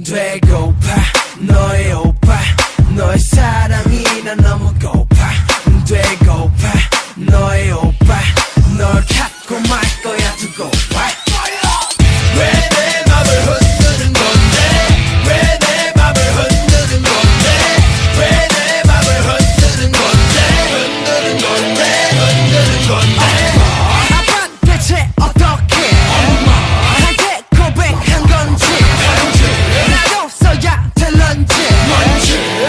되고파 너의 오빠 너의 사랑이 난 너무 고파 되고파 너의 오빠 널 갖고 말 거야 두고 봐 왜 내 맘을 흔드는 건데 왜 내 맘을 흔드는 건데 왜 내 맘을 흔드는 건데 흔드는 건데 흔드는 건데 아빠 대체 어떻게 나한테 고백한 건지 나도 써야 될런지 뭔지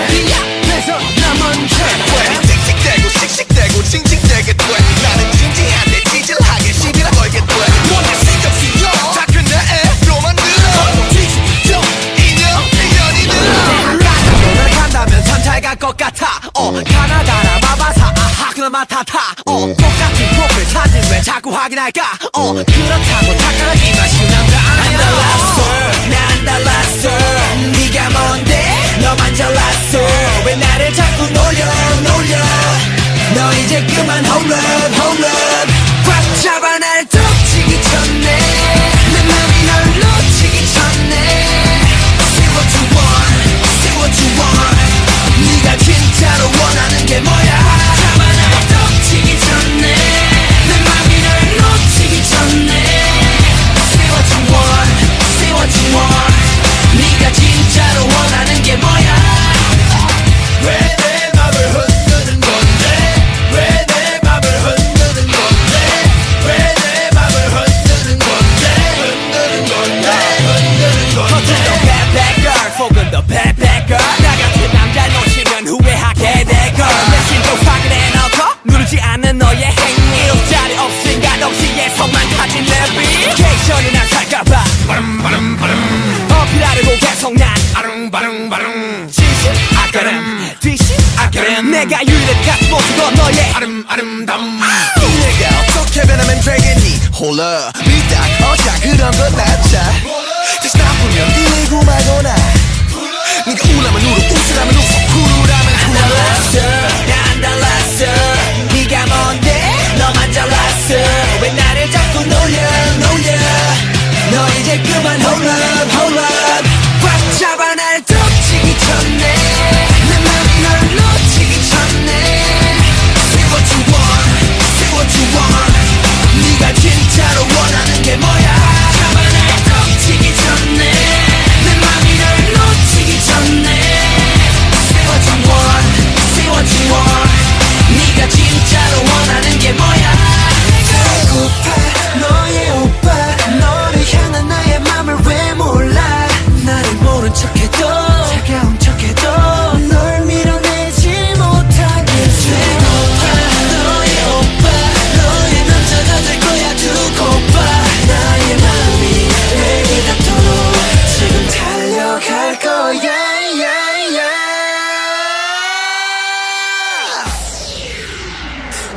네 앞에서 나 먼저 왜 씩씩대고 씩씩대고 징징대게 돼 나는 진지한데 찌질하게 시비를 걸게 돼 뭔데 신경쓰여 다 큰 내 애로만 들어 뒤집죠 인연이 들어 너를 간다면 참 잘 갈 것 같아 가나다라 마바사 아하 그나 마타타 똑같은 프로필 사진 왜 자꾸 확인할까 그렇다고 착각하기만 쉬운 남자 아니야 난 달랐어 네가 뭔데 너만 잘났어 왜 나를 자꾸 놀려 너 이제 그만 hold up 꽉 잡아 날 덮치기 전에 내 맘이 널 놓치기 전에 Say what you want 네가 진짜로 원하는 게 뭐야 잡아 날 덮치기 전에 내 맘이 널 놓치기 전에 Say what you want 네가 진짜로 원하는 게 뭐야 왜 내 맘을 흔드는 건데 왜 내 맘을 흔드는 건데 왜 내 맘을 흔드는 건데 흔드는 건데 흔드는 건데 겉은 더 bad girl 속은 더 bad girl 나 같은 남자 놓치면 후회하게 될걸 내 심도 확인해 놓고 누르지 않는 너의 행위 일자리 없인 가동시에 속만 타진 내비케이션이나 살까봐 어필하려고 계속 난 진실 아까름 뒤실 아까름 내가 유일한 같은 모습은 너의 아름다움 내가 어떻게 변하면 되겠니 홀라 미딱 어자 그런 건 낫자 다시 나쁘면 이고 말거나 네가 울라면 울어 웃으라면 웃어 쿨하면 쿨 난 달랐어 네가 뭔데 너만 잘났어 왜 나를 자꾸 놀려 너 이제 그만 hold up 꽉 잡아 날 덮치기 전에 내 맘이 널 놓치기 전에 Say what you want 네가 진짜로 원하는 게 뭐야 잡아 날 덮치기 전에 내 맘이 널 놓치기 전에 Say what you want 네가 진짜로 원하는 게 뭐야 배고파 너의 오빠 너를 향한 나의 맘을 왜 몰라 나를 모른 척해도 차가운 척해도 널 밀어내지 못하게 배고파 너의 오빠 너의 남자가 될 거야 두고 봐 나의 맘이 내게 닿도록 지금 달려갈 거야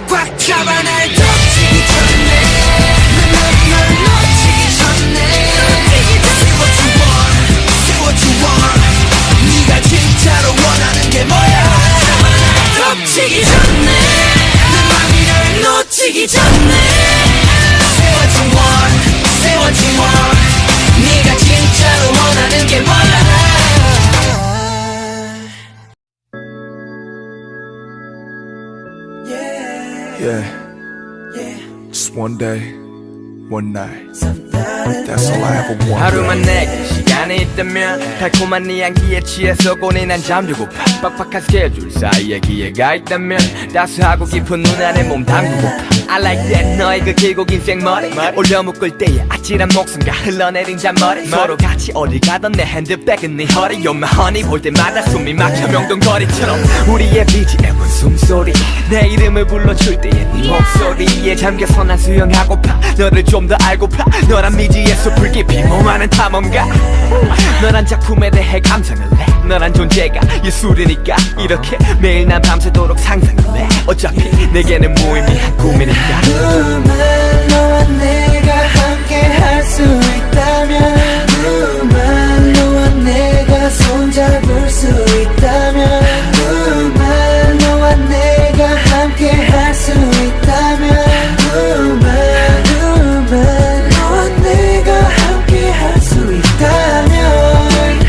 꽉 잡아 날 덮치기 전에 내 맘이 널 놓치기 전에 Say what you want 네가 진짜로 원하는 게 뭐야 잡아 날 덮치기 전에 내 맘이 널 놓치기 전에 Say what you want 네가 진짜로 원하는 게 뭐야 Yeah, just one day, one night. That's all I ever wanted. 하루만 내게 시간이 있다면 달콤한 네 향기에 취해서 고뇌난 잠들고파 빡빡한 스케줄 사이에 기회가 있다면 따스하고 깊은 눈 안에 몸 담그고파 I like that 너의 그 길고 긴 생머리 올려 묶을 때의 아찔한 목숨과 흘러내린 잔머리 서로 같이 어딜 가던 내 핸드백은 네 허리 You're my honey 볼 때마다 숨이 막혀 명동거리처럼 우리의 BGM은 숨소리 내 이름을 불러줄 때의 네 목소리에 잠겨서 난 수영하고파 너를 좀 더 알고파 너란 미지의 숲을 깊이 몸하는 탐험가 너란 작품에 대해 감상을 해 너란 존재가 예술이니까 이렇게 매일 난 밤새도록 상상을 해 어차피 내게는 무의미한 꿈이니까 누만 너와 내가 함께 할 수 있다면 누만 너와 내가 손잡을 수 있다면 누만 너와 내가 함께 할 수 있다면 누만 너와 내가 함께 할 수 있다면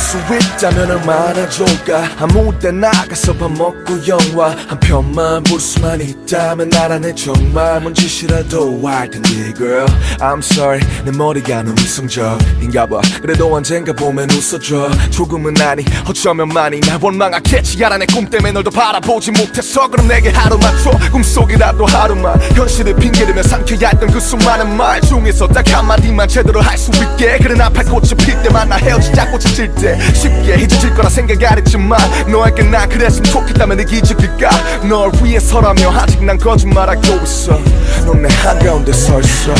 수 있다면 얼마나 좋을까 아무 때 나가서 밥 먹고 영화 한 편만 볼 수만 있다면 나라네 정말 뭔 짓이라도 할 텐데 girl I'm sorry 내 머리가 너무 이성적인가봐 그래도 언젠가 보면 웃어줘 조금은 아니 어쩌면 많이 날 원망하겠지 알아 내 꿈 때문에 널 더 바라보지 못해서 그럼 내게 하루만 줘 꿈속이라도 하루만 현실을 핑계대며 삼켜야 했던 그 수많은 말 중에서 딱 한마디만 제대로 할 수 있게 그래 나팔 꽃이 필 때만 나 헤어지자 꽃이 질 때 쉽게 잊어질 거라 생각 안 했지만 너에게 난 그랬으면 좋겠다면 내 기적일까 널 위해서라며 아직 난 거짓말하고 있어 넌 내 한가운데 서 있어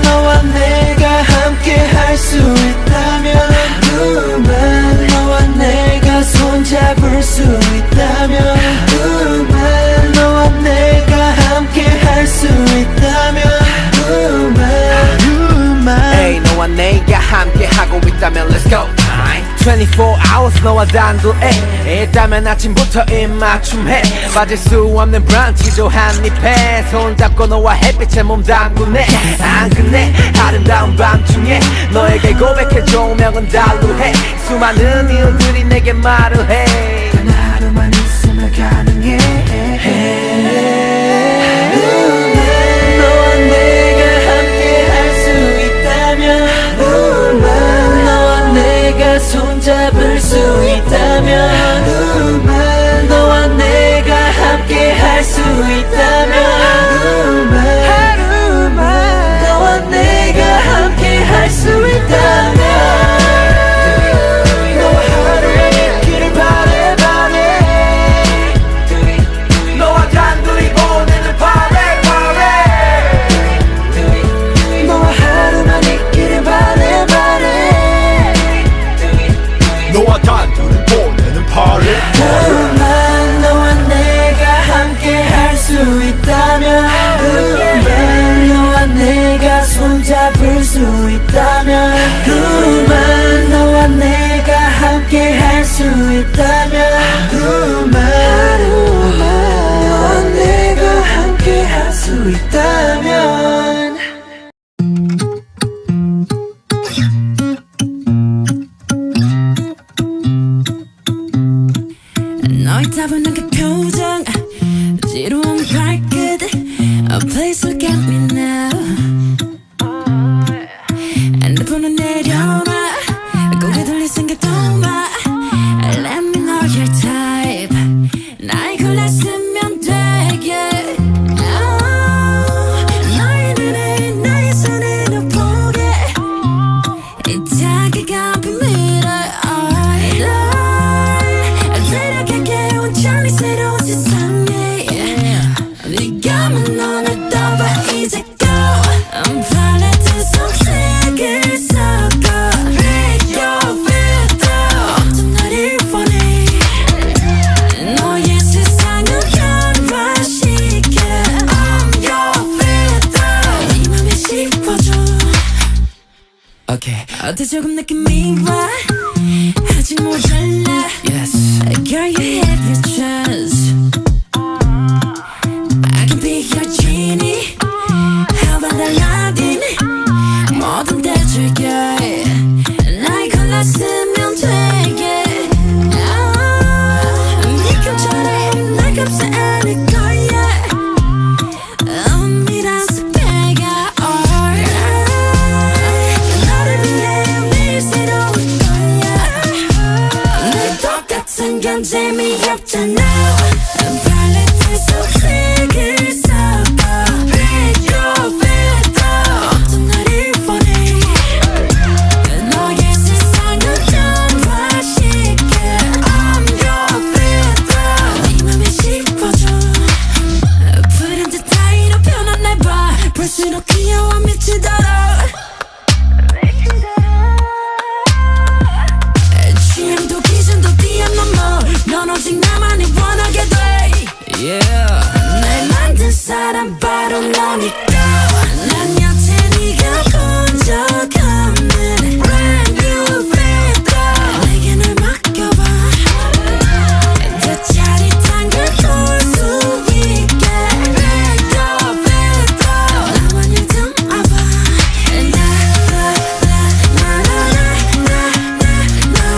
너와 내가 함께 할 수 있다면 너와 내가 손잡을 수 있다면 너와 내가 함께 할 수 있다면 Hey 너와 내가 함께 하고 있다면 Let's go 24 hours 너와 단둘에 있다면 아침부터 입맞춤해 빠질 수 없는 브런치도 한입해 손잡고 너와 햇빛에 몸 담그네 안 끝내 아름다운 밤중에 너에게 고백해 조명은 달루해 수많은 이유들이 내게 말을 해 단 하루만 있으면 가능해 너와 내가 함께 할 수 있다면 너와 내가 손잡을 수 있다면 너와 내가 함께 할 수 있다면 너와 내가 함께 할 수 있다면 너와 하루에 있기를 바래 너와 단둘이 보내는 party 너와 하루만 있기를 바래 너와 단둘이 보내는 party 너와 내가 함께 할 수 있다면 너와 내가 손잡을 수 있다면 너와 내가 함께 할 수 있다면 너와 내가 함께 할 수 있다면 너의 따분한 그 표정 지루한 발끝 Please look at me now 핸드폰은 내려놔 고개 돌릴 생각도 마 Let me know your type 나의 골랐으면 되게 너의 눈에 나의 손으로 보게 이 자기가 비밀을 데려갈게 온전히 새로운 세상에 네가 만 오늘 떠봐 이제 go 팔레트 속색을 섞어 Break your filter 어떤 나를 원해 너의 세상을 변화시켜 I'm your filter 네 맘에 씹어줘 Okay 어때 조금 느낌이 와 아직 모자라 Yes Girl you have your chance I can be your genie How about Aladdin 뭐든 대줄게 나의 골랐으면 되게 네 꿈처럼 날 감싸 안을 거야 미라서 배가 너를 위해 매일 새로운 거야 늘 똑같은 건 재미없잖아 팔레트 속색을 섞어 Break your filter 어떤 나를 원해 너의 세상을 변화시켜 I'm your filter 네 맘에 씹어줘 푸른 듯 타이로 변한 날 봐 볼수록 귀여워 미치도록 취향도 기준도 뛰어넘어 넌 오직 나만이 원하게 돼 Yeah 날 만든 사람 바로 너니까 난 여태 네가 본 적 없는 Brand new filter 내게 널 맡겨봐 더 짜릿한 걸 볼 수 있게 Break your filter 나만 일등 알아 나나나나나나나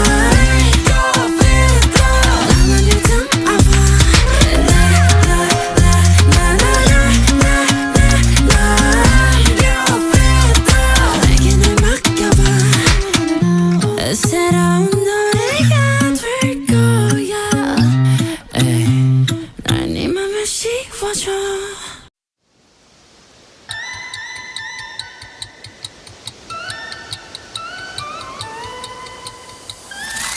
지워줘.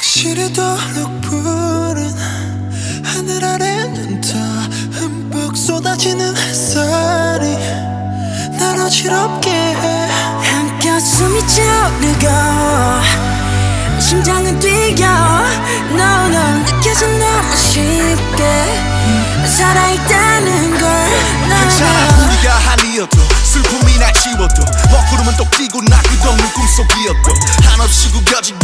시리도록 푸른 하늘 아래는 더 흠뻑 쏟아지는 햇살이 날 어지럽게 해. 한껏 숨이 차오르고 심장은 뛰어. No no 느껴져 너무 쉽게 살아있다는 걸. 괜찮아 우리가 한이어도 슬픔이 날 지워도 먹구름은 또 끼고 나 끝없는 꿈속이어도 한없이 구겨지고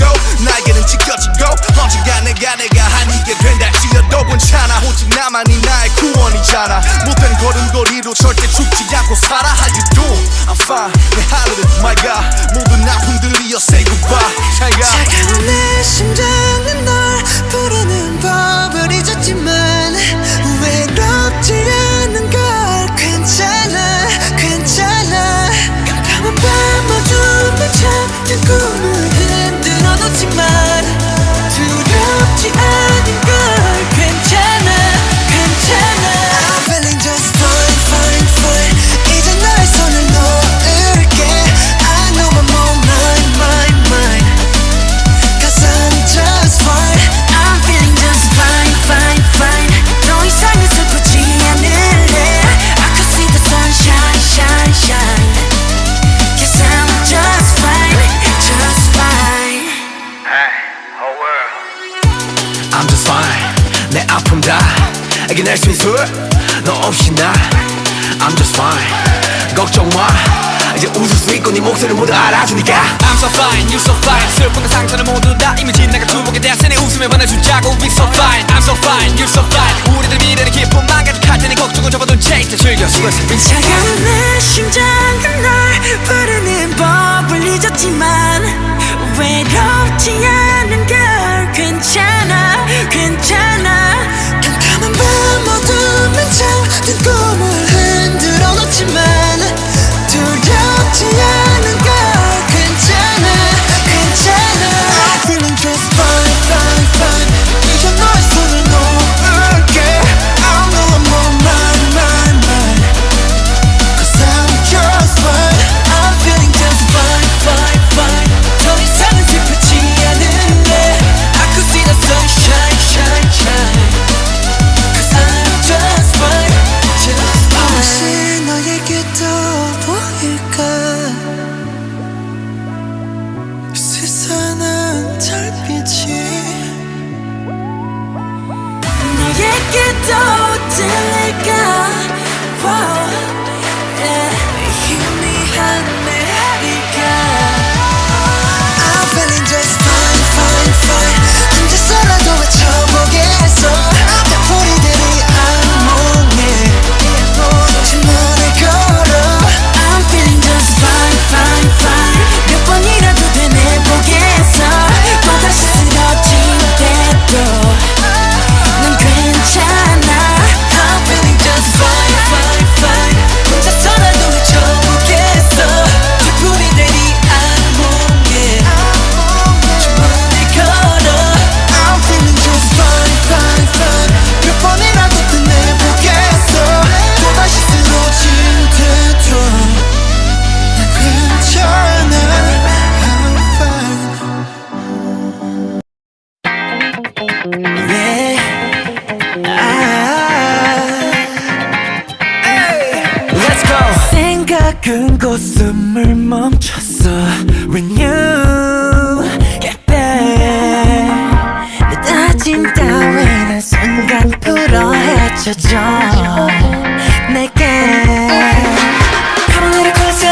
나에게는 지켜지고 언젠가 내가 한이게 된다 할지어도 괜찮아 오직 나만이 나의 구원이잖아 못된 걸음걸이로 절대 죽지 않고 살아 How you doing? I'm fine 내 하루는 my God 모든 아픔들이여 say goodbye 잘가 차가운 내 심장은 널 부르는 법을 잊었지만 외롭지 않는 걸 괜찮아 괜찮아 깜깜한 밤 어둠에 잠든 꿈을 흔들어 놓지만 두렵지 않은 걸 괜찮아 괜찮아 I'm feeling just fine fine fine 이제 너의 손을 놓을게 I know I'm on mine mine mine Cause I'm just fine I'm feeling just fine fine fine. 더 이상은 슬프지 않을래. I could see the sunshine shine shine. Cause I'm just fine just fine. I'm just fine 내 아픔 다 이겨낼 수 있어 너 없이 나 I'm just fine 걱정 마 이제 웃을 수 있고 네 목소리를 모두 알아주니까 I'm so fine, you so fine 슬픔과 상처를 모두 다 이미 지나가 두목에 대한 내 웃음에 반해주자고 We so fine, I'm so fine, you so fine 우리들 미래는 기쁨만 가득할 테니 걱정은 접어둔 채 이제 즐겨 수고했어 차가운 내 심장은 널 부르는 법을 잊었지만 외롭지 않은 걸 괜찮아 괜찮아 깜깜한 밤 어둠에 잠든 꿈을 흔들어 놓지만 두렵지 않은 걸 괜찮아 괜찮아 I'm feeling just fine fine fine 이제 너의 손을 놓을게 I know I'm on mine mine mine Cause I'm just fine I'm feeling just fine fine fine 더 이상은 슬프지 않을래 I could see the sunshine shine shine Cause I'm just fine just fine 혹시 너에게 또 보일까 세상은 달빛이 너에게 또 들릴까. Wow, yeah. 희미한 내리가 I'm feeling just fine fine fine 혼자서라도 외쳐보겠어 다풀이들이 악몽에 주문을 걸어 I'm feeling just fine fine fine. 몇 번이라도 되뇌보겠어. 또다시 쓰러질 때도 난 괜찮아. I'm feeling just fine fine fine 혼자서라도 외쳐보겠어 다풀이들이 악몽에 주문을 걸어 I'm feeling just fine fine fine 몇 번이라도 끝내보겠어 또다시 쓰러질 때도 난 괜찮아 I'm fine Yeah. Let's go. 생각은 곧숨을 멈췄어 When you get back 내 다짐 따위는 순간 불어 헤쳐져 내게 하루를 걸어서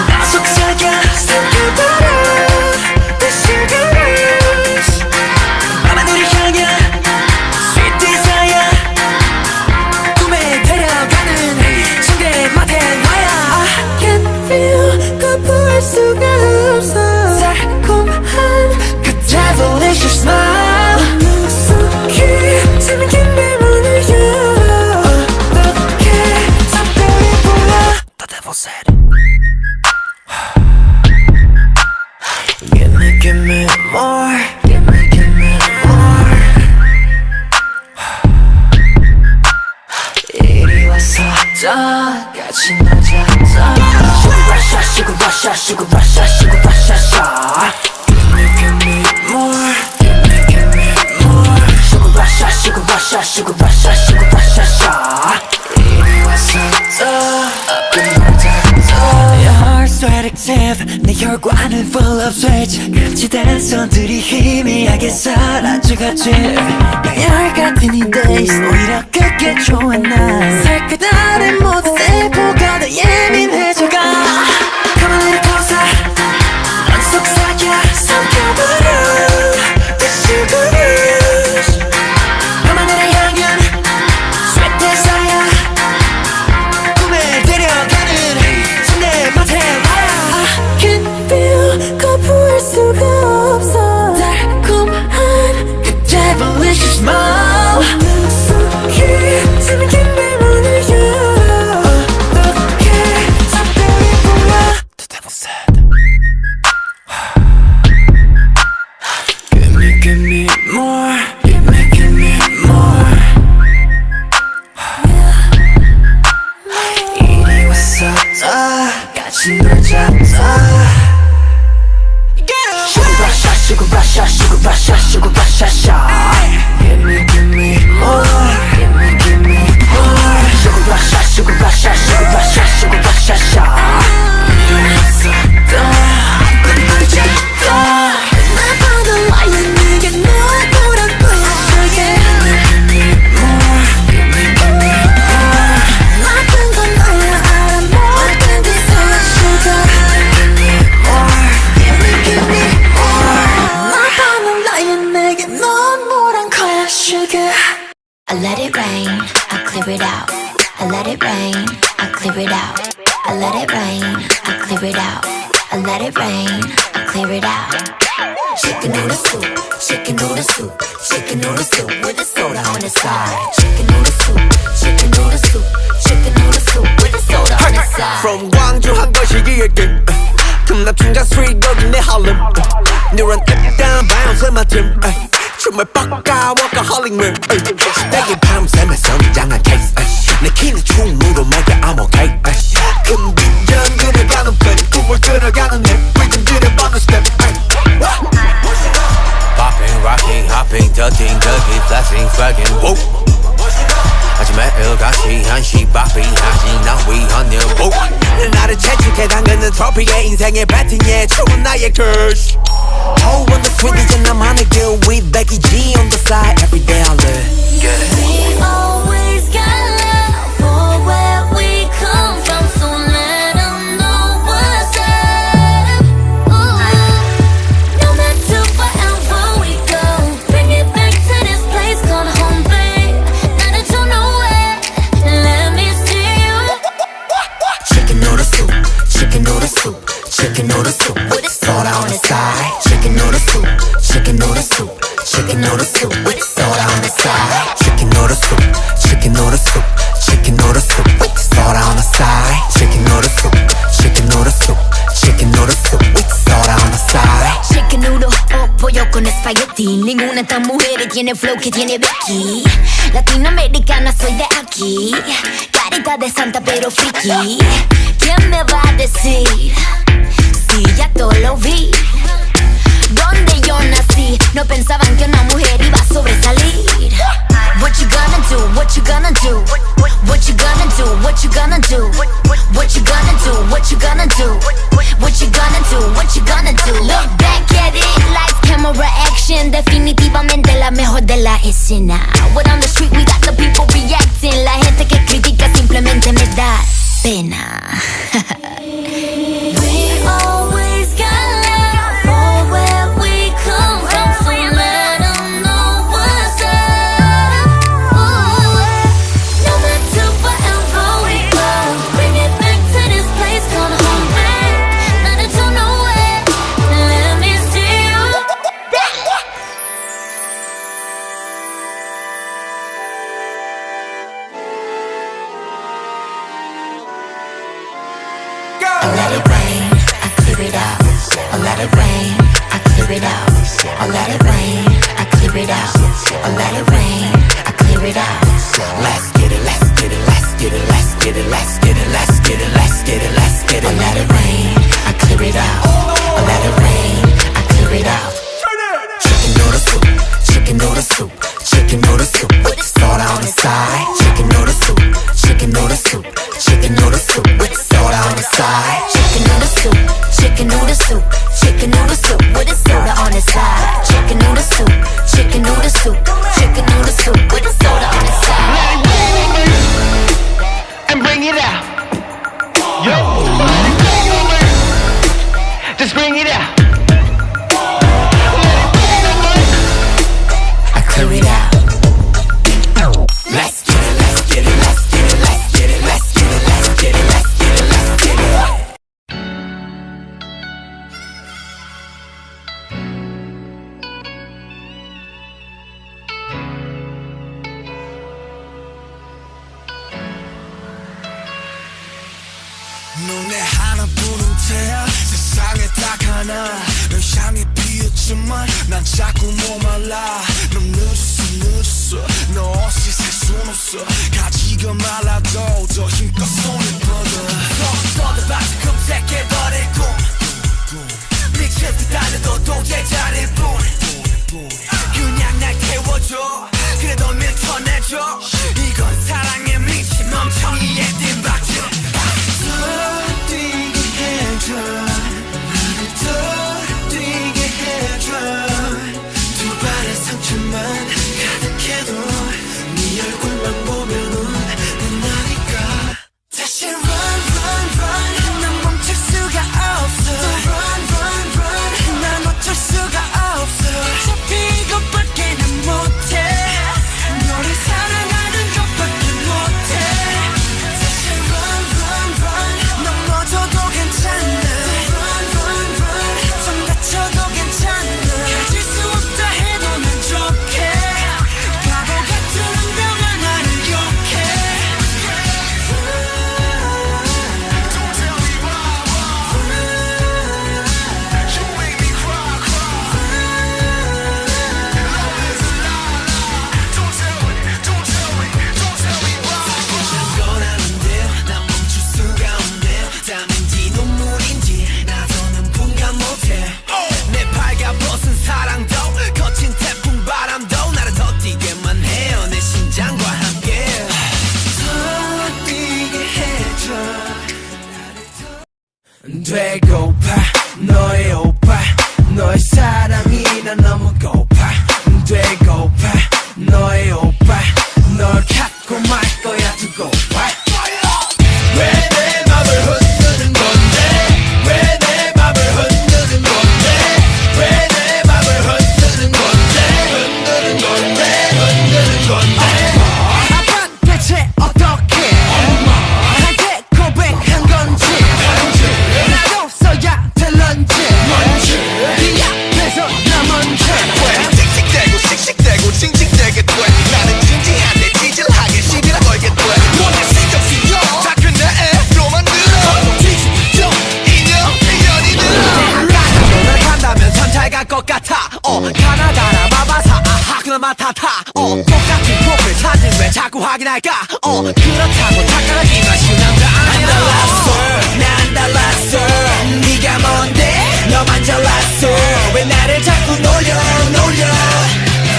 나 속삭여 생각하라 내 시간을 밤하늘을 향해 Sweet desire 꿈에 데려가는 상대 맡에 나야 I can feel good 있었다 같이 놀자 Sugar rush, sugar rush, sugar rush, sugar rush, give me more, give me more Sugar rush, sugar rush, sugar rush, sugar rush 이리 왔었다 Your heart's radioactive 내 혈관 안을 full of switch 금지된 손들이 희미하게 사라져갔지 강렬 같은 이 days 오히려 그게 좋아 난 살펴다른 모든 세포가 더 예민해져가 Come a little closer 넌 속삭여 삼켜버려 The sugar rush 너만을 향한 sweet desire 꿈에 데려가는 손내 맡에 I can feel 거부할 수가 없어 달콤한 그 devilish smile 내 속에 잠긴 내 문을 열어 어떻게 작별이 보여 The devil said Give me more give me more 이리 왔었다 같이 놀자 Sugar rush, sugar rush, sugar rush, sugar rush, give me more, give me more. Sugar rush, sugar rush, sugar rush, sugar rush, 이리 왔었다 끝나지 않다 나보다 와요 내게 널 보란 거야 Sugar give me more, give me more. 나쁜 건 너야 알아 모든 데서야 Sugar give me more, give me more. 나보다 와요 내게 넌 뭐란 거야 Sugar I let it rain, I clear it out. I let it rain, I clear it out. I let it rain, I clear it out. I let it rain, I clear it out. Chicken noodle soup, chicken noodle soup, chicken noodle soup with a soda on the side. Chicken noodle soup, chicken noodle soup, chicken noodle soup with a soda on the side. From 광주 한 거시기에게 금남 충장 스트리트 거기 내 할렘 누런 앱단 바운스 맡음 춤을 빡까 워커홀릭물 내게 밤샘에 성장한 케이스 내 키는 충무로 먹여 I'm okay 큰 빈전 들어가는 pen 꿈을 들어가는 내 리듬 들여보는 step Popping, rocking, hopping, touching, ducking, flashing, swagging, whoa 하지만 일같이 한시 바삐 하지 난 위헌일 whoa 나를 채찍해 당근은 트로피에 인생의 배팅에 추운 나의 curse Oh, on the street 이제 나만의 길 with Becky G on the side every day I live Get it We always got love for where we come from, so let 'em know what's up. Ooh. No matter wherever we go, bring it back to this place called home, babe. Now that you know it, let me see you. Chicken noodle soup, chicken noodle soup, chicken noodle soup with a soda on the side Chicken noodle soup, chicken noodle soup, chicken noodle soup with a soda on the side Chicken noodle soup, chicken noodle soup, chicken noodle soup with the soda on the side Chicken noodle soup, chicken noodle soup, chicken noodle soup with the soda on the side Chicken noodle o pollo con espagueti. Ninguna de estas mujeres tiene flow que tiene Becky. Latinoamericana soy de aquí. Carita de santa pero friki. ¿Quién me va a decir? Sí, ya todo lo vi. Donde yo nací, no pensaban que una mujer iba a sobresalir. What you gonna do? What you gonna do? What you gonna do? What you gonna do? What you gonna do? What you gonna do? What you gonna do? What you gonna do? Look back at it, lights, camera, action. Definitivamente la mejor de la escena. What on the street, we got the people reacting. La gente que critica simplemente me da pena. We always got love for where we come from, so let 'em know what's up. Ooh. No matter wherever we go, bring it back to this place called home, babe. Now that you know it, let me see you. I let it rain, I clear it out. I let it rain, I clear it out. I let it rain, I clear it out. I let it rain, I clear it out. Let's get it, let's get it, let's get it, let's get it, let's 넌 내 하나뿐인 태야 세상에 딱 하나 널 향해 피었지만 난 자꾸 목말라 넌 늦었어 너 없이 살 순 없어 가지가 말라도 더 힘껏 손을 뻗어 뻗어봐서 검색해버릴 꿈 미칠 듯 달려도 도저히 잘일 뿐 그냥 날 태워줘 그래도 밀쳐내줘 이건 사랑에 미친 멍청이의 뒷박질 더 뛰게 해줘 나를 더 뛰게 해줘 두 발의 상처만 가득해도 네 얼굴만 보면은 끝나니까 다시 run run run 난 멈출 수가 없어 run run run 난 어쩔 수가 없어 어차피 이것밖에는 못해 너를 사랑하는 것밖에 못해 다시 run run run 넘어져도 괜찮아 run run run 좀 다쳐도 괜찮아 가질 수 없다 해도 난 좋게 바보 같은 운명아 나를 욕해 Don't tell me why You make me cry Love is a lie Don't tell me why 건 아는데요 난 멈출 수가 없네요 땀인지 눈물인지 나서는 분간 못해 내 발가벗은 사랑도 거친 태풍 바람도 나를 더 뛰게만 해요 내 심장과 함께 더 뛰게 해줘 되고파 너의 오빠 너의 사랑이 난 너무 고파 되고파 너의 오빠 널 갖고 말 거야 두고 봐 왜 내 맘을 흔드는 건데 왜 내 맘을 흔드는 건데 왜 내 맘을 흔드는 건데 흔드는 건데 아빠 대체 어떻게 나한테 고백한 건지 나도 써야 될런지 네 앞에서 나 먼저 씩씩대고 씩씩대고 징징대게 돼 나는 진지한데 찌질하게 시비나 걸게 돼 너네 신경 쓰여 다 그네로 만들어 뒤집죠 인연이 들어 너를 간다면 참 잘 갈 것 같아 가나다라 마바사 아하 그나마 타타 똑같은 프로필 사진 왜 자꾸 확인할까 그렇다고 착각하기가 쉬운 남자 아니야 난 달랐어 네가 뭔데 너만 잘났어 왜 나를 자꾸 놀려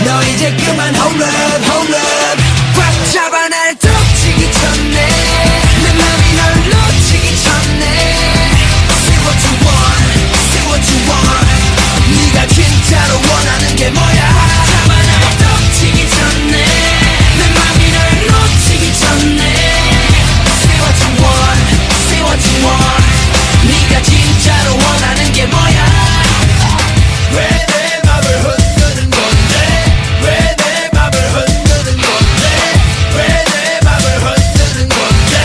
너 이제 그만 홀런 꽉 잡아 날 덮치기 전에 내 맘이 널 놓치기 전에 Say what you want 네가 진짜로 원하는 게 뭐야 잡아 날 덮치기 전에 내 맘이 널 놓치기 전에 Say what you want 네가 진짜로 원하는 게 뭐야 왜 내 맘을 흔드는 건데 왜 내 맘을 흔드는 건데 왜 내 맘을 흔드는 건데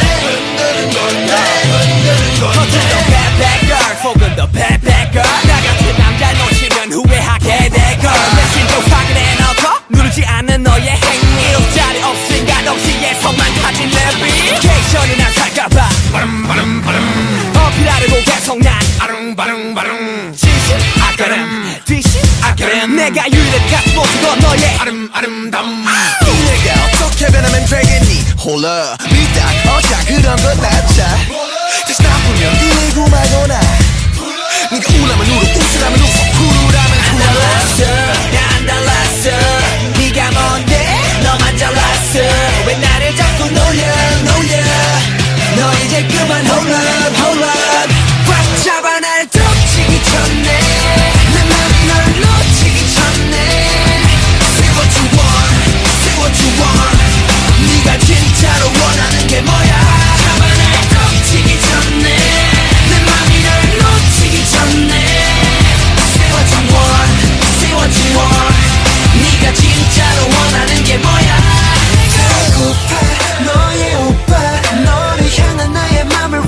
겉은 더 bad bad girl 속은 더 bad bad girl 나 같은 남자 놓치면 후회하게 될 걸 내 심도 확인해 놓고 누르지 않는 너의 행위 일자리 없으니까 동시에 손만 가진 내비케이션이나 살까봐 어필하려고 계속 난 진실 아까름 뒤실 아까름 내가 유일한 같은 모습도 너의 아름담 내가 어떻게 변하면 되겠니 홀라 믿다 어자 그런 건 낫자 다시 나쁘면 이고 말거나 네가 울라면 울어 웃으라면 웃어 쿨하면 쿨 난 달랐어 네가 뭔데 너만 잘났어 왜 나를 자꾸 놀려 너 이제 그만 홀런 꽉 잡아 날 덮치기 전에 내 맘이 널 놓치기 전에 Say what you want 네가 진짜로 원하는 게 뭐야 잡아 날 덮치기 전에 내 맘이 널 놓치기 전에 Say what you want 네가 진짜로 원하는 게 뭐야 배고파 너의 오빠 너를 향한 나의 맘을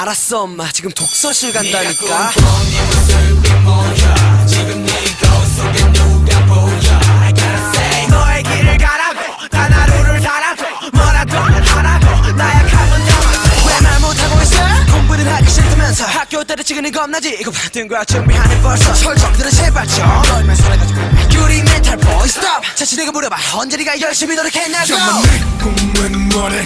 알았어 엄마 지금 독서실 간다니까 너의 길을 가라고 단 하루를 살아도 뭐라도 하라고 나약함은 영어 왜 말 못하고 있어 공부는 하기 싫다면서 학교 때려치기는 겁나지 이거 받은 거야 준비하는 벌써 설정들은 제발 좀 너희만 살아가지고 유리 멘탈 보이 스톱 자신에게 물어봐 언제 네가 열심히 노력했냐고 내 꿈은 뭐래